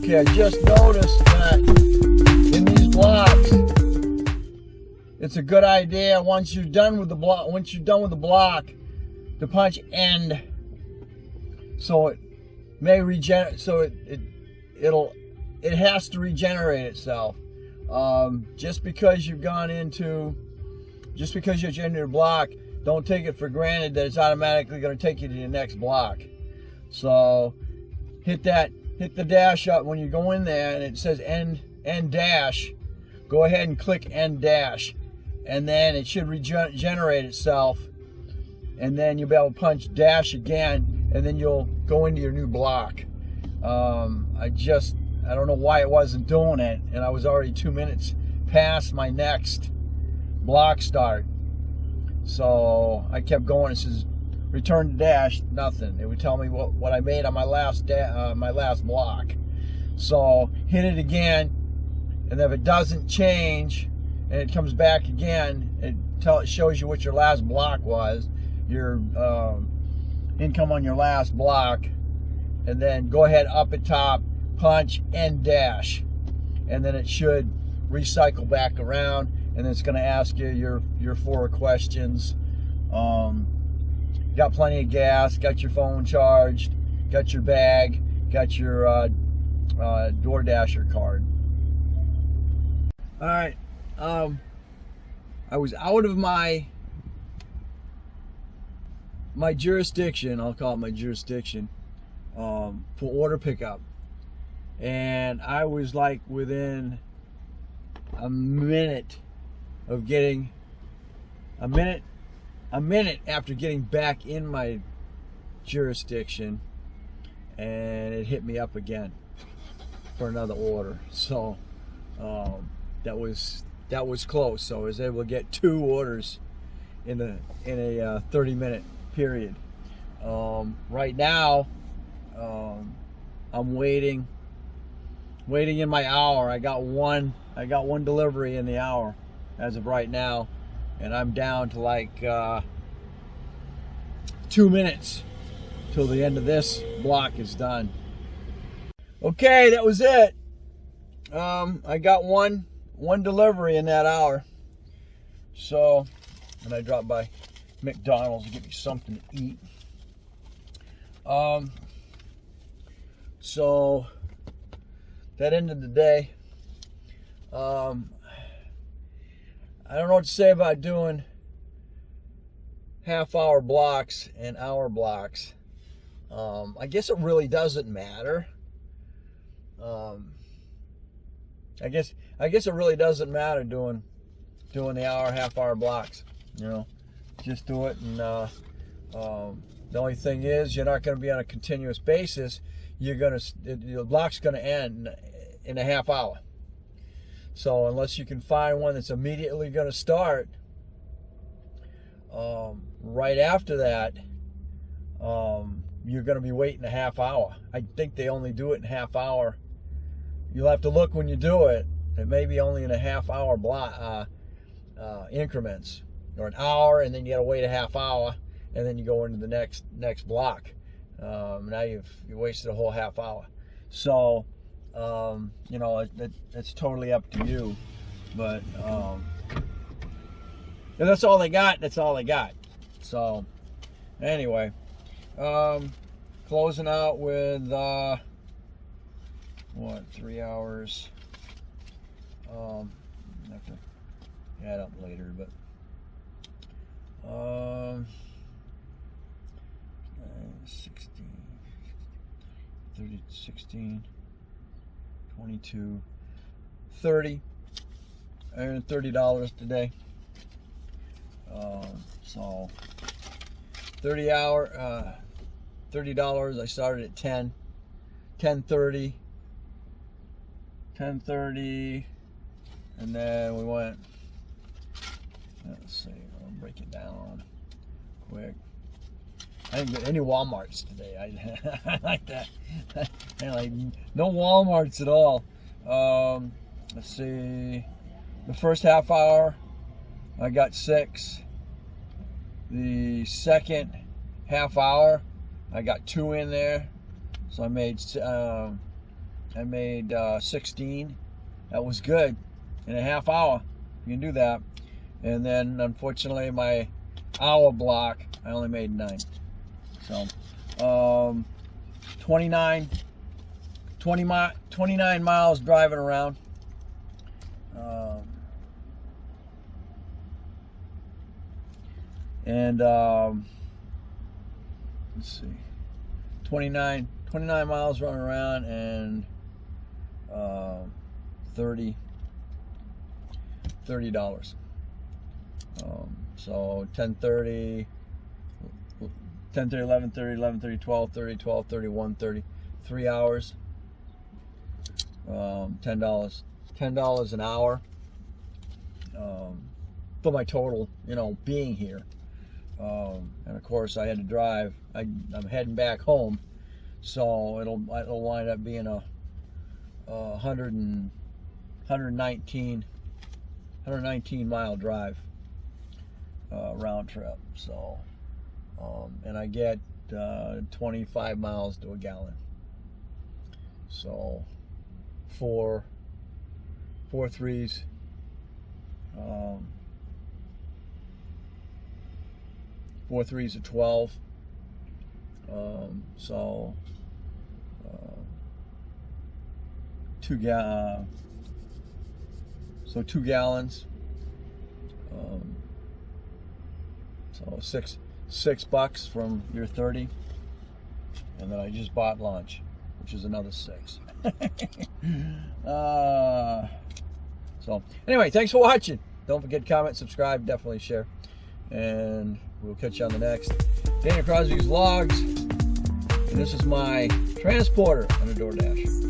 Okay, I just noticed that in these blocks, it's a good idea once you're done with the block, to punch end, so it may regenerate. So it has to regenerate itself. Just because you're into your block, don't take it for granted that it's automatically going to take you to your next block. So hit the dash up when you go in there and it says end dash. Go ahead and click end dash, and then it should regenerate itself, and then you'll be able to punch dash again, and then you'll go into your new block. I don't know why it wasn't doing it, and I was already 2 minutes past my next block start. So I kept going. It says return to dash, nothing. It would tell me what I made on my last block. So hit it again, and if it doesn't change and it comes back again, it shows you what your last block was, your income on your last block, and then go ahead up at top, punch end dash, and then it should recycle back around, and it's going to ask you your 4 questions. Got plenty of gas, got your phone charged, got your bag, got your DoorDasher card. All right, I was out of my jurisdiction. I'll call it my jurisdiction for order pickup. And I was like within a minute of getting a minute after getting back in my jurisdiction, and it hit me up again for another order. So that was close. So I was able to get 2 orders in a 30-minute period. Right now, I'm waiting in my hour. I got one delivery in the hour as of right now, and I'm down to like 2 minutes till the end of this block is done. Okay, that was it. I got one delivery in that hour. So, and I dropped by McDonald's to get me something to eat. So that ended the day. I don't know what to say about doing half-hour blocks and hour blocks. I guess it really doesn't matter. I guess it really doesn't matter doing the hour, half-hour blocks. You know, just do it, and the only thing is you're not going to be on a continuous basis. Your block's going to end in a half hour. So unless you can find one that's immediately going to start, right after that, you're going to be waiting a half hour. I think they only do it in half hour. You'll have to look when you do it. It may be only in a half hour block increments, or an hour, and then you got to wait a half hour, and then you go into the next block. Now you've wasted a whole half hour. So you know, it's totally up to you. But if that's all they got, that's all they got. So anyway, closing out with 3 hours. I have to add up later, but 16, 30, 16, 22, 30. I earned $30 today. So $30. I started at 10:30, and then we went. Let's see. I'll break it down quick. I didn't get any Walmarts today. I like that. I like no Walmarts at all. Let's see. The first half hour, I got 6. The second half hour, I got 2 in there. So I made I made 16. That was good in a half hour. You can do that. And then unfortunately my hour block, I only made 9. So 29 miles driving around. Let's see, 29 miles running around, and $30. So 10:30, 11:30, 11:30, 12:30, 12:30, 1:30, 3 hours. $10 an hour for my total, being here. And of course I had to drive. I'm heading back home, so it'll wind up being a 119 mile drive round trip. So and I get 25 miles to a gallon. So four threes. 4 3s are 12. So 2 gallons. So $6 from your 30, and then I just bought lunch, which is another 6. So anyway, thanks for watching. Don't forget, comment, subscribe, definitely share, and we'll catch you on the next Daniel Crosby's Vlogs. And this is my transporter on a DoorDasher.